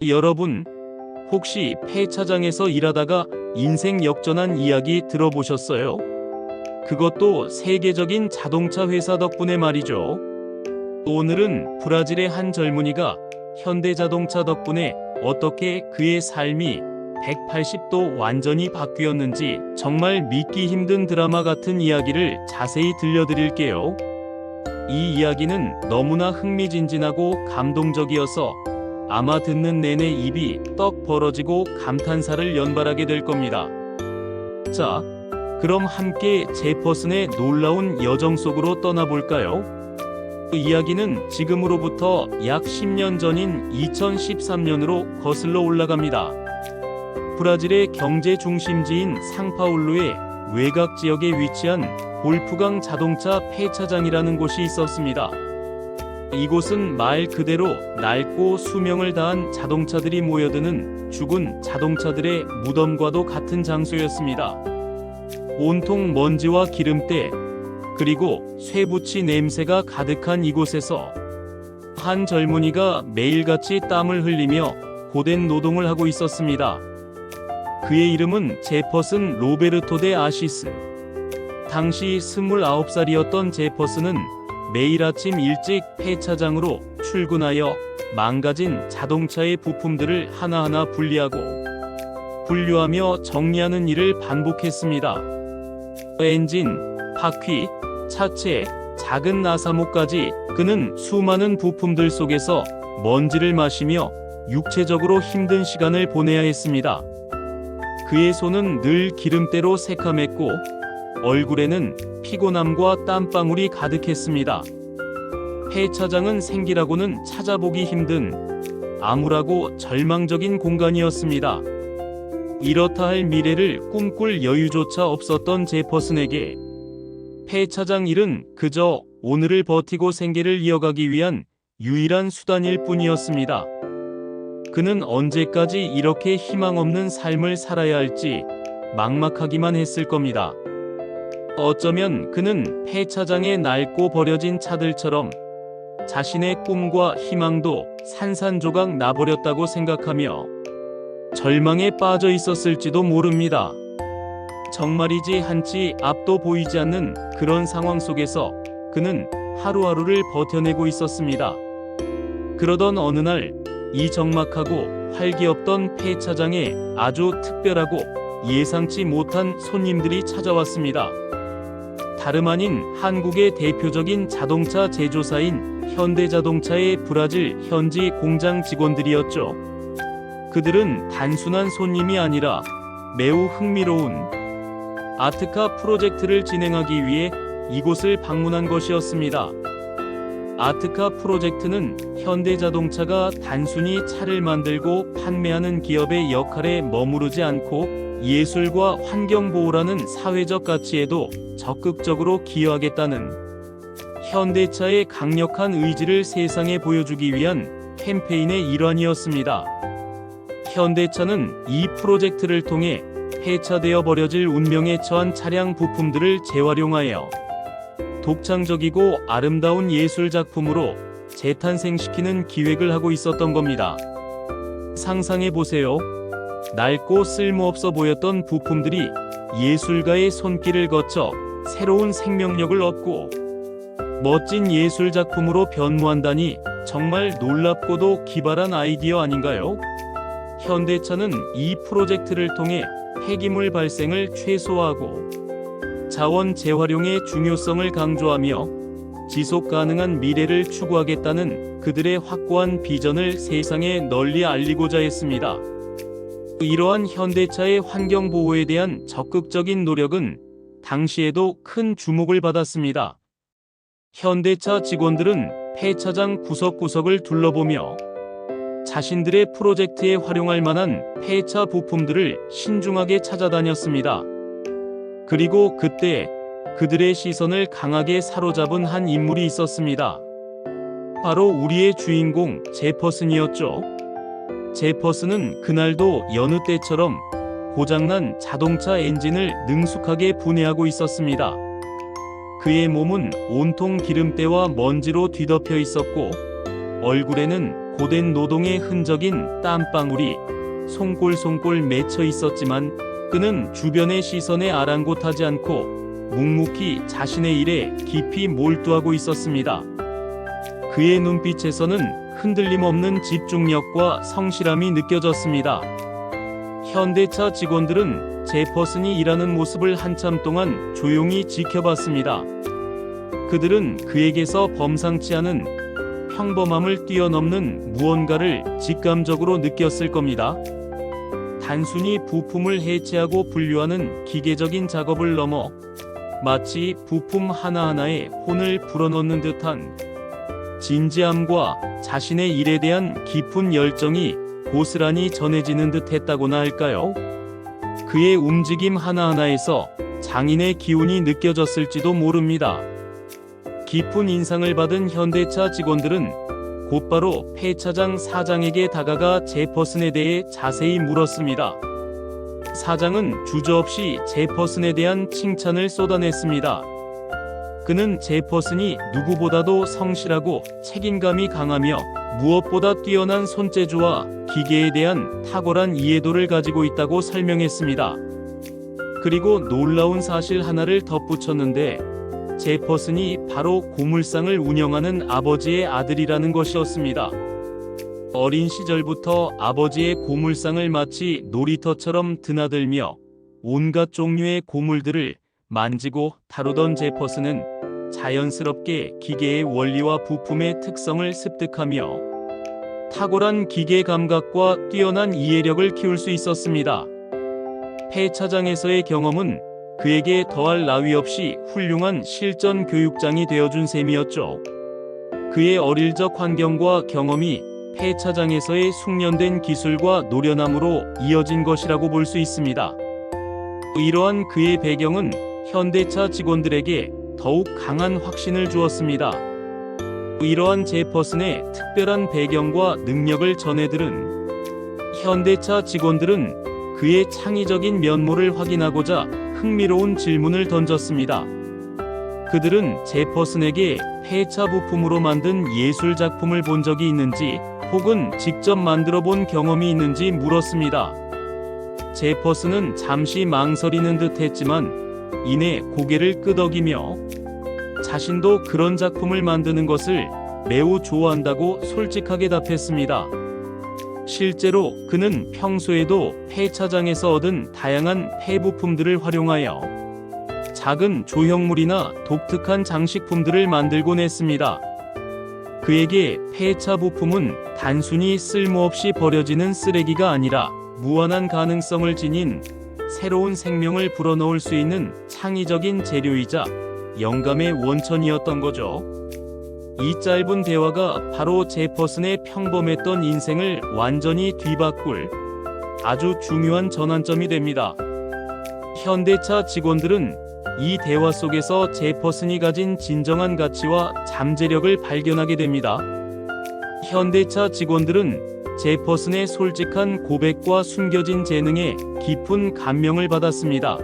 여러분, 혹시 폐차장에서 일하다가 인생 역전한 이야기 들어보셨어요? 그것도 세계적인 자동차 회사 덕분에 말이죠. 오늘은 브라질의 한 젊은이가 현대자동차 덕분에 어떻게 그의 삶이 180도 완전히 바뀌었는지 정말 믿기 힘든 드라마 같은 이야기를 자세히 들려드릴게요. 이 이야기는 너무나 흥미진진하고 감동적이어서 아마 듣는 내내 입이 떡 벌어지고 감탄사를 연발하게 될 겁니다. 자, 그럼 함께 제퍼슨의 놀라운 여정 속으로 떠나볼까요? 그 이야기는 지금으로부터 약 10년 전인 2013년으로 거슬러 올라갑니다. 브라질의 경제 중심지인 상파울루의 외곽 지역에 위치한 볼프강 자동차 폐차장이라는 곳이 있었습니다. 이곳은 말 그대로 낡고 수명을 다한 자동차들이 모여드는 죽은 자동차들의 무덤과도 같은 장소였습니다. 온통 먼지와 기름때, 그리고 쇠붙이 냄새가 가득한 이곳에서 한 젊은이가 매일같이 땀을 흘리며 고된 노동을 하고 있었습니다. 그의 이름은 제퍼슨 로베르토 데 아시스. 당시 29살이었던 제퍼슨은 매일 아침 일찍 폐차장으로 출근하여 망가진 자동차의 부품들을 하나하나 분리하고 분류하며 정리하는 일을 반복했습니다. 엔진, 바퀴, 차체, 작은 나사목까지 그는 수많은 부품들 속에서 먼지를 마시며 육체적으로 힘든 시간을 보내야 했습니다. 그의 손은 늘 기름때로 새카맸고 얼굴에는 피곤함과 땀방울이 가득했습니다. 폐차장은 생기라고는 찾아보기 힘든 암울하고 절망적인 공간이었습니다. 이렇다 할 미래를 꿈꿀 여유조차 없었던 제퍼슨에게 폐차장 일은 그저 오늘을 버티고 생계를 이어가기 위한 유일한 수단일 뿐이었습니다. 그는 언제까지 이렇게 희망 없는 삶을 살아야 할지 막막하기만 했을 겁니다. 어쩌면 그는 폐차장에 낡고 버려진 차들처럼 자신의 꿈과 희망도 산산조각 나버렸다고 생각하며 절망에 빠져 있었을지도 모릅니다. 정말이지 한치 앞도 보이지 않는 그런 상황 속에서 그는 하루하루를 버텨내고 있었습니다. 그러던 어느 날 이 적막하고 활기 없던 폐차장에 아주 특별하고 예상치 못한 손님들이 찾아왔습니다. 다름 아닌 한국의 대표적인 자동차 제조사인 현대자동차의 브라질 현지 공장 직원들이었죠. 그들은 단순한 손님이 아니라 매우 흥미로운 아트카 프로젝트를 진행하기 위해 이곳을 방문한 것이었습니다. 아트카 프로젝트는 현대자동차가 단순히 차를 만들고 판매하는 기업의 역할에 머무르지 않고 예술과 환경보호라는 사회적 가치에도 적극적으로 기여하겠다는 현대차의 강력한 의지를 세상에 보여주기 위한 캠페인의 일환이었습니다. 현대차는 이 프로젝트를 통해 폐차되어 버려질 운명에 처한 차량 부품들을 재활용하여 독창적이고 아름다운 예술 작품으로 재탄생시키는 기획을 하고 있었던 겁니다. 상상해 보세요. 낡고 쓸모없어 보였던 부품들이 예술가의 손길을 거쳐 새로운 생명력을 얻고 멋진 예술 작품으로 변모한다니 정말 놀랍고도 기발한 아이디어 아닌가요? 현대차는 이 프로젝트를 통해 폐기물 발생을 최소화하고 자원 재활용의 중요성을 강조하며 지속 가능한 미래를 추구하겠다는 그들의 확고한 비전을 세상에 널리 알리고자 했습니다. 이러한 현대차의 환경 보호에 대한 적극적인 노력은 당시에도 큰 주목을 받았습니다. 현대차 직원들은 폐차장 구석구석을 둘러보며 자신들의 프로젝트에 활용할 만한 폐차 부품들을 신중하게 찾아다녔습니다. 그리고 그때 그들의 시선을 강하게 사로잡은 한 인물이 있었습니다. 바로 우리의 주인공 제퍼슨이었죠. 제퍼슨은 그날도 여느 때처럼 고장난 자동차 엔진을 능숙하게 분해하고 있었습니다. 그의 몸은 온통 기름때와 먼지로 뒤덮여 있었고 얼굴에는 고된 노동의 흔적인 땀방울이 송골송골 맺혀 있었지만 그는 주변의 시선에 아랑곳하지 않고 묵묵히 자신의 일에 깊이 몰두하고 있었습니다. 그의 눈빛에서는 흔들림 없는 집중력과 성실함이 느껴졌습니다. 현대차 직원들은 제퍼슨이 일하는 모습을 한참 동안 조용히 지켜봤습니다. 그들은 그에게서 범상치 않은 평범함을 뛰어넘는 무언가를 직감적으로 느꼈을 겁니다. 단순히 부품을 해체하고 분류하는 기계적인 작업을 넘어 마치 부품 하나하나에 혼을 불어넣는 듯한 진지함과 자신의 일에 대한 깊은 열정이 고스란히 전해지는 듯 했다고나 할까요? 그의 움직임 하나하나에서 장인의 기운이 느껴졌을지도 모릅니다. 깊은 인상을 받은 현대차 직원들은 곧바로 폐차장 사장에게 다가가 제퍼슨에 대해 자세히 물었습니다. 사장은 주저없이 제퍼슨에 대한 칭찬을 쏟아냈습니다. 그는 제퍼슨이 누구보다도 성실하고 책임감이 강하며 무엇보다 뛰어난 손재주와 기계에 대한 탁월한 이해도를 가지고 있다고 설명했습니다. 그리고 놀라운 사실 하나를 덧붙였는데 제퍼슨이 바로 고물상을 운영하는 아버지의 아들이라는 것이었습니다. 어린 시절부터 아버지의 고물상을 마치 놀이터처럼 드나들며 온갖 종류의 고물들을 만지고 다루던 제퍼슨은 자연스럽게 기계의 원리와 부품의 특성을 습득하며 탁월한 기계 감각과 뛰어난 이해력을 키울 수 있었습니다. 폐차장에서의 경험은 그에게 더할 나위 없이 훌륭한 실전 교육장이 되어준 셈이었죠. 그의 어릴 적 환경과 경험이 폐차장에서의 숙련된 기술과 노련함으로 이어진 것이라고 볼 수 있습니다. 이러한 그의 배경은 현대차 직원들에게 더욱 강한 확신을 주었습니다. 이러한 제퍼슨의 특별한 배경과 능력을 전해들은 현대차 직원들은 그의 창의적인 면모를 확인하고자 흥미로운 질문을 던졌습니다. 그들은 제퍼슨에게 폐차 부품으로 만든 예술 작품을 본 적이 있는지 혹은 직접 만들어 본 경험이 있는지 물었습니다. 제퍼슨은 잠시 망설이는 듯 했지만 이내 고개를 끄덕이며 자신도 그런 작품을 만드는 것을 매우 좋아한다고 솔직하게 답했습니다. 실제로 그는 평소에도 폐차장에서 얻은 다양한 폐부품들을 활용하여 작은 조형물이나 독특한 장식품들을 만들곤 했습니다. 그에게 폐차 부품은 단순히 쓸모없이 버려지는 쓰레기가 아니라 무한한 가능성을 지닌 새로운 생명을 불어넣을 수 있는 창의적인 재료이자 영감의 원천이었던 거죠. 이 짧은 대화가 바로 제퍼슨의 평범했던 인생을 완전히 뒤바꿀 아주 중요한 전환점이 됩니다. 현대차 직원들은 이 대화 속에서 제퍼슨이 가진 진정한 가치와 잠재력을 발견하게 됩니다. 현대차 직원들은 제퍼슨의 솔직한 고백과 숨겨진 재능에 깊은 감명을 받았습니다.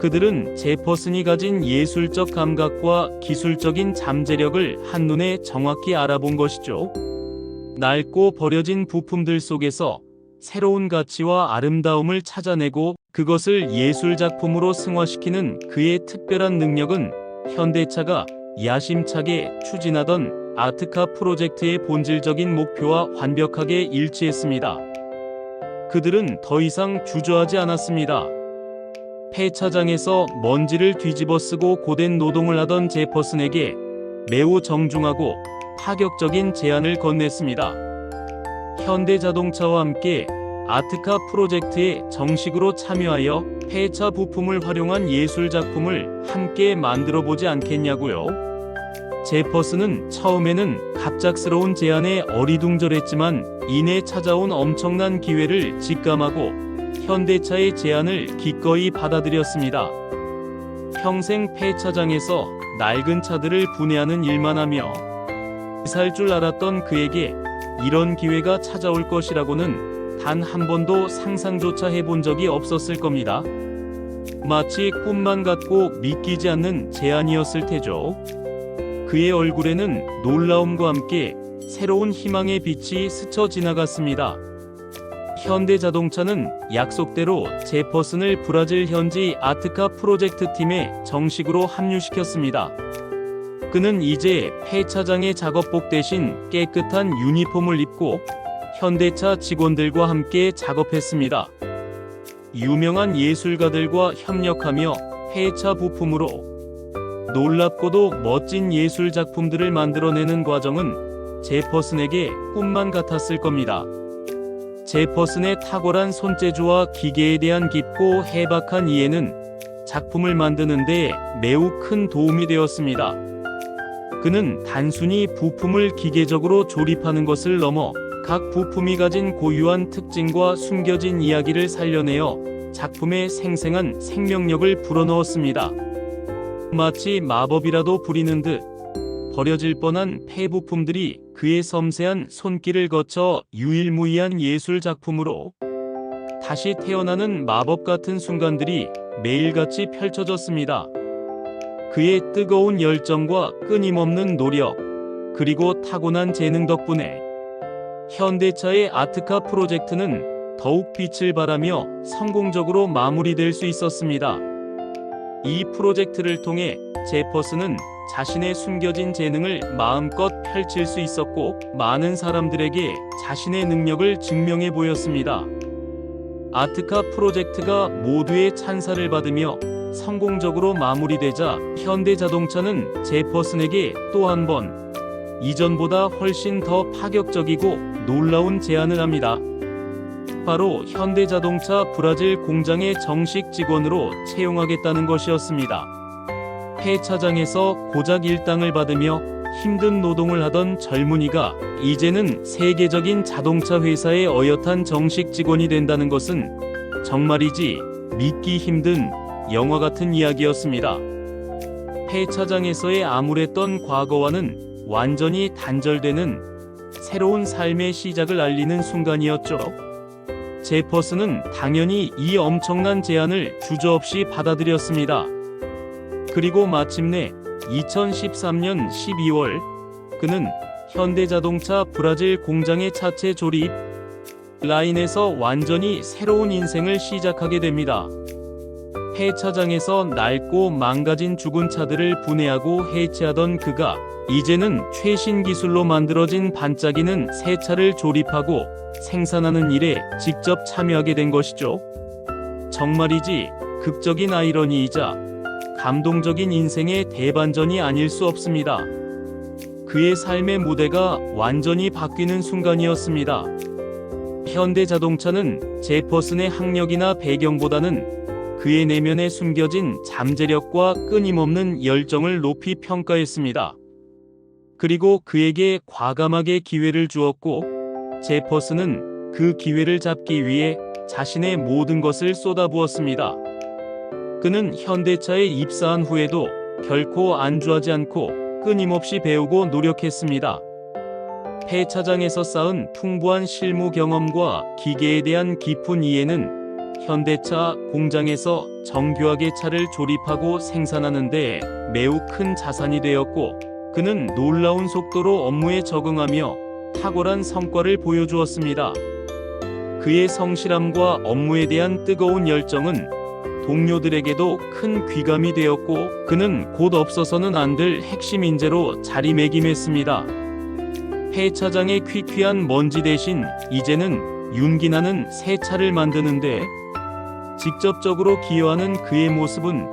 그들은 제퍼슨이 가진 예술적 감각과 기술적인 잠재력을 한눈에 정확히 알아본 것이죠. 낡고 버려진 부품들 속에서 새로운 가치와 아름다움을 찾아내고 그것을 예술 작품으로 승화시키는 그의 특별한 능력은 현대차가 야심차게 추진하던 아트카 프로젝트의 본질적인 목표와 완벽하게 일치했습니다. 그들은 더 이상 주저하지 않았습니다. 폐차장에서 먼지를 뒤집어 쓰고 고된 노동을 하던 제퍼슨에게 매우 정중하고 파격적인 제안을 건넸습니다. 현대자동차와 함께 아트카 프로젝트에 정식으로 참여하여 폐차 부품을 활용한 예술 작품을 함께 만들어 보지 않겠냐고요. 제퍼슨은 처음에는 갑작스러운 제안에 어리둥절했지만 이내 찾아온 엄청난 기회를 직감하고 현대차의 제안을 기꺼이 받아들였습니다. 평생 폐차장에서 낡은 차들을 분해하는 일만 하며 살 줄 알았던 그에게 이런 기회가 찾아올 것이라고는 단 한 번도 상상조차 해본 적이 없었을 겁니다. 마치 꿈만 같고 믿기지 않는 제안이었을 테죠. 그의 얼굴에는 놀라움과 함께 새로운 희망의 빛이 스쳐 지나갔습니다. 현대자동차는 약속대로 제퍼슨을 브라질 현지 아트카 프로젝트 팀에 정식으로 합류시켰습니다. 그는 이제 폐차장의 작업복 대신 깨끗한 유니폼을 입고 현대차 직원들과 함께 작업했습니다. 유명한 예술가들과 협력하며 폐차 부품으로 놀랍고도 멋진 예술 작품들을 만들어내는 과정은 제퍼슨에게 꿈만 같았을 겁니다. 제퍼슨의 탁월한 손재주와 기계에 대한 깊고 해박한 이해는 작품을 만드는 데 매우 큰 도움이 되었습니다. 그는 단순히 부품을 기계적으로 조립하는 것을 넘어 각 부품이 가진 고유한 특징과 숨겨진 이야기를 살려내어 작품에 생생한 생명력을 불어넣었습니다. 마치 마법이라도 부리는 듯 버려질 뻔한 폐부품들이 그의 섬세한 손길을 거쳐 유일무이한 예술 작품으로 다시 태어나는 마법 같은 순간들이 매일같이 펼쳐졌습니다. 그의 뜨거운 열정과 끊임없는 노력, 그리고 타고난 재능 덕분에 현대차의 아트카 프로젝트는 더욱 빛을 발하며 성공적으로 마무리될 수 있었습니다. 이 프로젝트를 통해 제퍼슨은 자신의 숨겨진 재능을 마음껏 펼칠 수 있었고 많은 사람들에게 자신의 능력을 증명해 보였습니다. 아트카 프로젝트가 모두의 찬사를 받으며 성공적으로 마무리되자 현대자동차는 제퍼슨에게 또 한 번 이전보다 훨씬 더 파격적이고 놀라운 제안을 합니다. 바로 현대자동차 브라질 공장의 정식 직원으로 채용하겠다는 것이었습니다. 폐차장에서 고작 일당을 받으며 힘든 노동을 하던 젊은이가 이제는 세계적인 자동차 회사의 어엿한 정식 직원이 된다는 것은 정말이지 믿기 힘든 영화 같은 이야기였습니다. 폐차장에서의 암울했던 과거와는 완전히 단절되는 새로운 삶의 시작을 알리는 순간이었죠. 제퍼슨은 당연히 이 엄청난 제안을 주저없이 받아들였습니다. 그리고 마침내 2013년 12월 그는 현대자동차 브라질 공장의 차체 조립 라인에서 완전히 새로운 인생을 시작하게 됩니다. 폐차장에서 낡고 망가진 죽은 차들을 분해하고 해체하던 그가 이제는 최신 기술로 만들어진 반짝이는 새 차를 조립하고 생산하는 일에 직접 참여하게 된 것이죠. 정말이지 극적인 아이러니이자 감동적인 인생의 대반전이 아닐 수 없습니다. 그의 삶의 무대가 완전히 바뀌는 순간이었습니다. 현대자동차는 제퍼슨의 학력이나 배경보다는 그의 내면에 숨겨진 잠재력과 끊임없는 열정을 높이 평가했습니다. 그리고 그에게 과감하게 기회를 주었고 제퍼슨은 그 기회를 잡기 위해 자신의 모든 것을 쏟아부었습니다. 그는 현대차에 입사한 후에도 결코 안주하지 않고 끊임없이 배우고 노력했습니다. 폐차장에서 쌓은 풍부한 실무 경험과 기계에 대한 깊은 이해는 현대차 공장에서 정교하게 차를 조립하고 생산하는 데 매우 큰 자산이 되었고 그는 놀라운 속도로 업무에 적응하며 탁월한 성과를 보여주었습니다. 그의 성실함과 업무에 대한 뜨거운 열정은 동료들에게도 큰 귀감이 되었고 그는 곧 없어서는 안 될 핵심 인재로 자리매김했습니다. 폐차장의 퀴퀴한 먼지 대신 이제는 윤기나는 새 차를 만드는데 직접적으로 기여하는 그의 모습은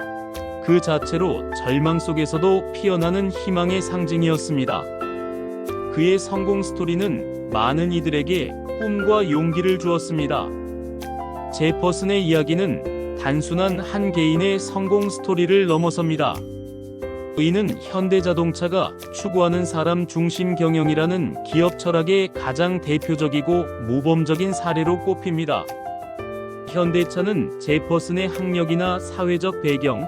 그 자체로 절망 속에서도 피어나는 희망의 상징이었습니다. 그의 성공 스토리는 많은 이들에게 꿈과 용기를 주었습니다. 제퍼슨의 이야기는 단순한 한 개인의 성공 스토리를 넘어섭니다. 이는 현대자동차가 추구하는 사람 중심 경영이라는 기업 철학의 가장 대표적이고 모범적인 사례로 꼽힙니다. 현대차는 제퍼슨의 학력이나 사회적 배경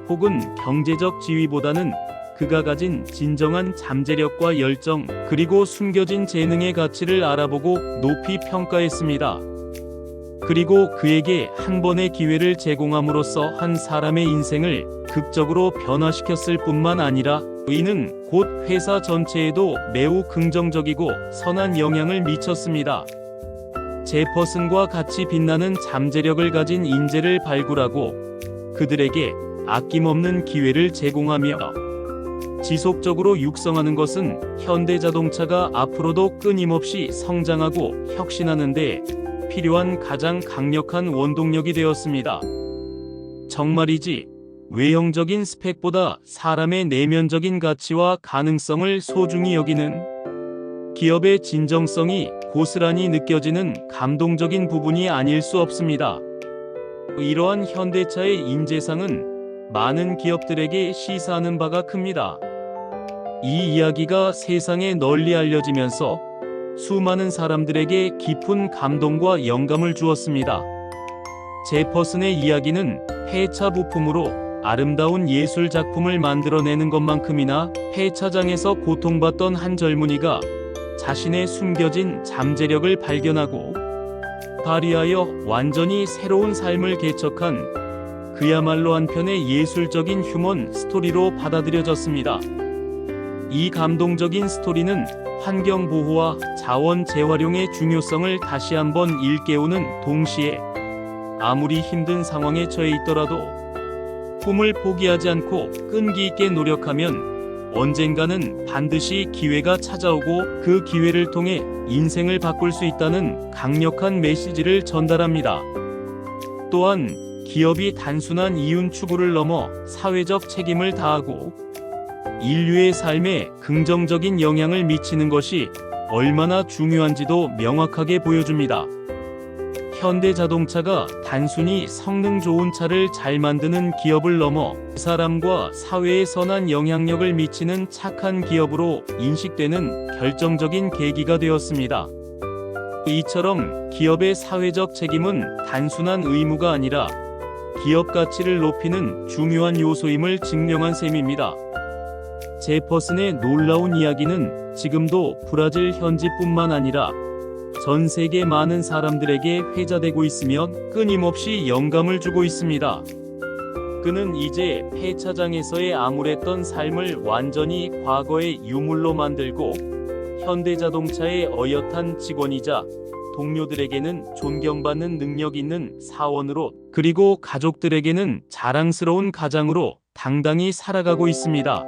혹은 경제적 지위보다는 그가 가진 진정한 잠재력과 열정 그리고 숨겨진 재능의 가치를 알아보고 높이 평가했습니다. 그리고 그에게 한 번의 기회를 제공함으로써 한 사람의 인생을 극적으로 변화시켰을 뿐만 아니라 이는 곧 회사 전체에도 매우 긍정적이고 선한 영향을 미쳤습니다. 제퍼슨과 같이 빛나는 잠재력을 가진 인재를 발굴하고 그들에게 아낌없는 기회를 제공하며 지속적으로 육성하는 것은 현대자동차가 앞으로도 끊임없이 성장하고 혁신하는 데 필요한 가장 강력한 원동력이 되었습니다. 정말이지 외형적인 스펙보다 사람의 내면적인 가치와 가능성을 소중히 여기는 기업의 진정성이 고스란히 느껴지는 감동적인 부분이 아닐 수 없습니다. 이러한 현대차의 인재상은 많은 기업들에게 시사하는 바가 큽니다. 이 이야기가 세상에 널리 알려지면서 수많은 사람들에게 깊은 감동과 영감을 주었습니다. 제퍼슨의 이야기는 폐차 부품으로 아름다운 예술 작품을 만들어내는 것만큼이나 폐차장에서 고통받던 한 젊은이가 자신의 숨겨진 잠재력을 발견하고 발휘하여 완전히 새로운 삶을 개척한 그야말로 한편의 예술적인 휴먼 스토리로 받아들여졌습니다. 이 감동적인 스토리는 환경보호와 자원 재활용의 중요성을 다시 한번 일깨우는 동시에 아무리 힘든 상황에 처해 있더라도 꿈을 포기하지 않고 끈기 있게 노력하면 언젠가는 반드시 기회가 찾아오고 그 기회를 통해 인생을 바꿀 수 있다는 강력한 메시지를 전달합니다. 또한 기업이 단순한 이윤 추구를 넘어 사회적 책임을 다하고 인류의 삶에 긍정적인 영향을 미치는 것이 얼마나 중요한지도 명확하게 보여줍니다. 현대자동차가 단순히 성능 좋은 차를 잘 만드는 기업을 넘어 사람과 사회에 선한 영향력을 미치는 착한 기업으로 인식되는 결정적인 계기가 되었습니다. 이처럼 기업의 사회적 책임은 단순한 의무가 아니라 기업 가치를 높이는 중요한 요소임을 증명한 셈입니다. 제퍼슨의 놀라운 이야기는 지금도 브라질 현지뿐만 아니라 전 세계 많은 사람들에게 회자되고 있으며 끊임없이 영감을 주고 있습니다. 그는 이제 폐차장에서의 암울했던 삶을 완전히 과거의 유물로 만들고 현대자동차의 어엿한 직원이자 동료들에게는 존경받는 능력 있는 사원으로 그리고 가족들에게는 자랑스러운 가장으로 당당히 살아가고 있습니다.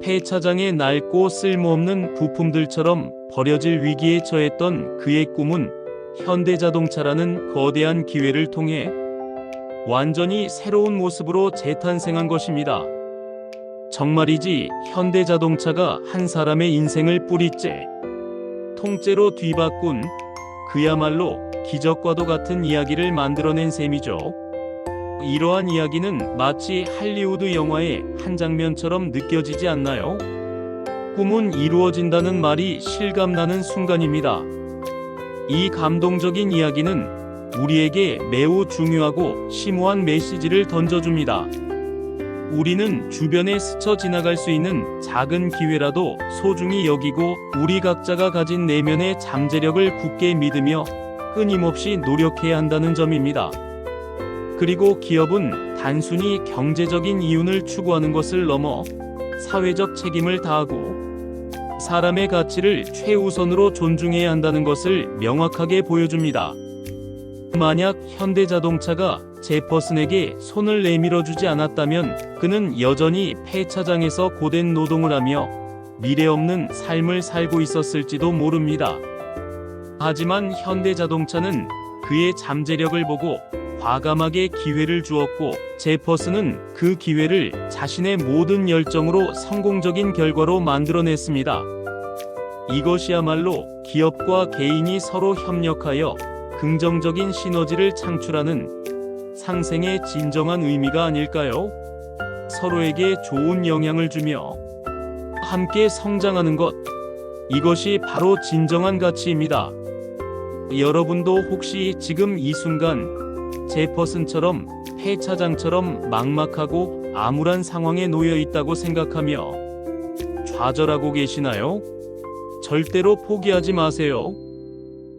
폐차장의 낡고 쓸모없는 부품들처럼 버려질 위기에 처했던 그의 꿈은 현대자동차라는 거대한 기회를 통해 완전히 새로운 모습으로 재탄생한 것입니다. 정말이지 현대자동차가 한 사람의 인생을 뿌리째, 통째로 뒤바꾼 그야말로 기적과도 같은 이야기를 만들어낸 셈이죠. 이러한 이야기는 마치 할리우드 영화의 한 장면처럼 느껴지지 않나요? 꿈은 이루어진다는 말이 실감나는 순간입니다. 이 감동적인 이야기는 우리에게 매우 중요하고 심오한 메시지를 던져줍니다. 우리는 주변에 스쳐 지나갈 수 있는 작은 기회라도 소중히 여기고 우리 각자가 가진 내면의 잠재력을 굳게 믿으며 끊임없이 노력해야 한다는 점입니다. 그리고 기업은 단순히 경제적인 이윤을 추구하는 것을 넘어 사회적 책임을 다하고 사람의 가치를 최우선으로 존중해야 한다는 것을 명확하게 보여줍니다. 만약 현대자동차가 제퍼슨에게 손을 내밀어주지 않았다면 그는 여전히 폐차장에서 고된 노동을 하며 미래없는 삶을 살고 있었을지도 모릅니다. 하지만 현대자동차는 그의 잠재력을 보고 과감하게 기회를 주었고 제퍼슨은 그 기회를 자신의 모든 열정으로 성공적인 결과로 만들어냈습니다. 이것이야말로 기업과 개인이 서로 협력하여 긍정적인 시너지를 창출하는 상생의 진정한 의미가 아닐까요? 서로에게 좋은 영향을 주며 함께 성장하는 것, 이것이 바로 진정한 가치입니다. 여러분도 혹시 지금 이 순간 제퍼슨처럼 폐차장처럼 막막하고 암울한 상황에 놓여 있다고 생각하며 좌절하고 계시나요? 절대로 포기하지 마세요.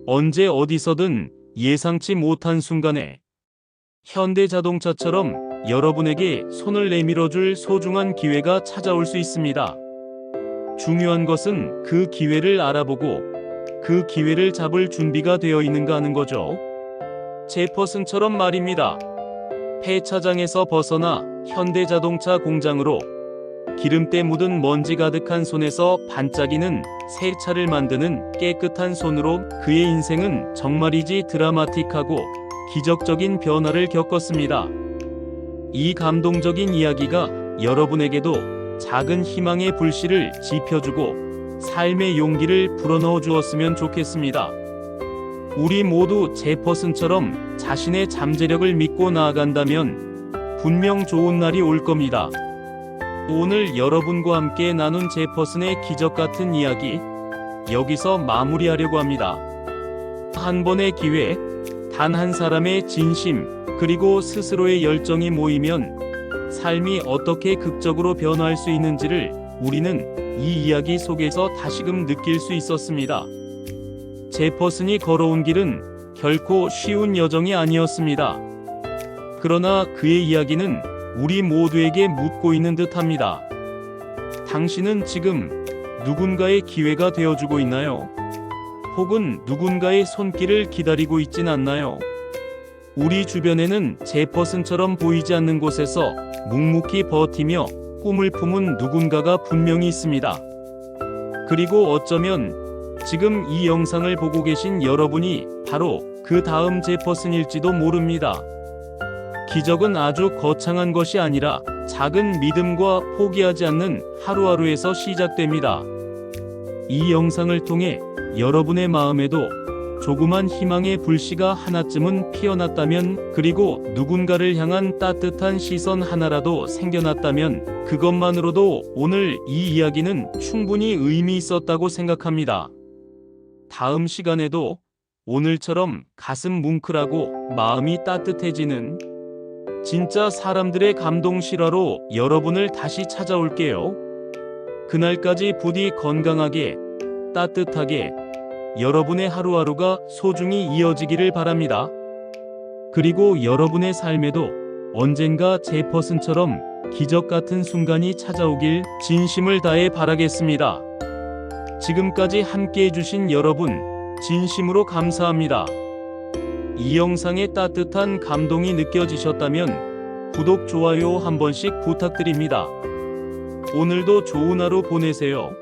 언제 어디서든 예상치 못한 순간에 현대자동차처럼 여러분에게 손을 내밀어줄 소중한 기회가 찾아올 수 있습니다. 중요한 것은 그 기회를 알아보고 그 기회를 잡을 준비가 되어 있는가 하는 거죠. 제퍼슨처럼 말입니다. 폐차장에서 벗어나 현대자동차 공장으로 기름때 묻은 먼지 가득한 손에서 반짝이는 새 차를 만드는 깨끗한 손으로 그의 인생은 정말이지 드라마틱하고 기적적인 변화를 겪었습니다. 이 감동적인 이야기가 여러분에게도 작은 희망의 불씨를 지펴주고 삶의 용기를 불어넣어 주었으면 좋겠습니다. 우리 모두 제퍼슨처럼 자신의 잠재력을 믿고 나아간다면 분명 좋은 날이 올 겁니다. 오늘 여러분과 함께 나눈 제퍼슨의 기적 같은 이야기, 여기서 마무리하려고 합니다. 한 번의 기회, 단 한 사람의 진심, 그리고 스스로의 열정이 모이면 삶이 어떻게 극적으로 변화할 수 있는지를 우리는 이 이야기 속에서 다시금 느낄 수 있었습니다. 제퍼슨이 걸어온 길은 결코 쉬운 여정이 아니었습니다. 그러나 그의 이야기는 우리 모두에게 묻고 있는 듯합니다. 당신은 지금 누군가의 기회가 되어주고 있나요? 혹은 누군가의 손길을 기다리고 있진 않나요? 우리 주변에는 제퍼슨처럼 보이지 않는 곳에서 묵묵히 버티며 꿈을 품은 누군가가 분명히 있습니다. 그리고 어쩌면 지금 이 영상을 보고 계신 여러분이 바로 그 다음 제퍼슨일지도 모릅니다. 기적은 아주 거창한 것이 아니라 작은 믿음과 포기하지 않는 하루하루에서 시작됩니다. 이 영상을 통해 여러분의 마음에도 조그만 희망의 불씨가 하나쯤은 피어났다면, 그리고 누군가를 향한 따뜻한 시선 하나라도 생겨났다면 그것만으로도 오늘 이 이야기는 충분히 의미 있었다고 생각합니다. 다음 시간에도 오늘처럼 가슴 뭉클하고 마음이 따뜻해지는 진짜 사람들의 감동 실화로 여러분을 다시 찾아올게요. 그날까지 부디 건강하게, 따뜻하게 여러분의 하루하루가 소중히 이어지기를 바랍니다. 그리고 여러분의 삶에도 언젠가 제퍼슨처럼 기적 같은 순간이 찾아오길 진심을 다해 바라겠습니다. 지금까지 함께 해주신 여러분, 진심으로 감사합니다. 이 영상에 따뜻한 감동이 느껴지셨다면 구독, 좋아요 한 번씩 부탁드립니다. 오늘도 좋은 하루 보내세요.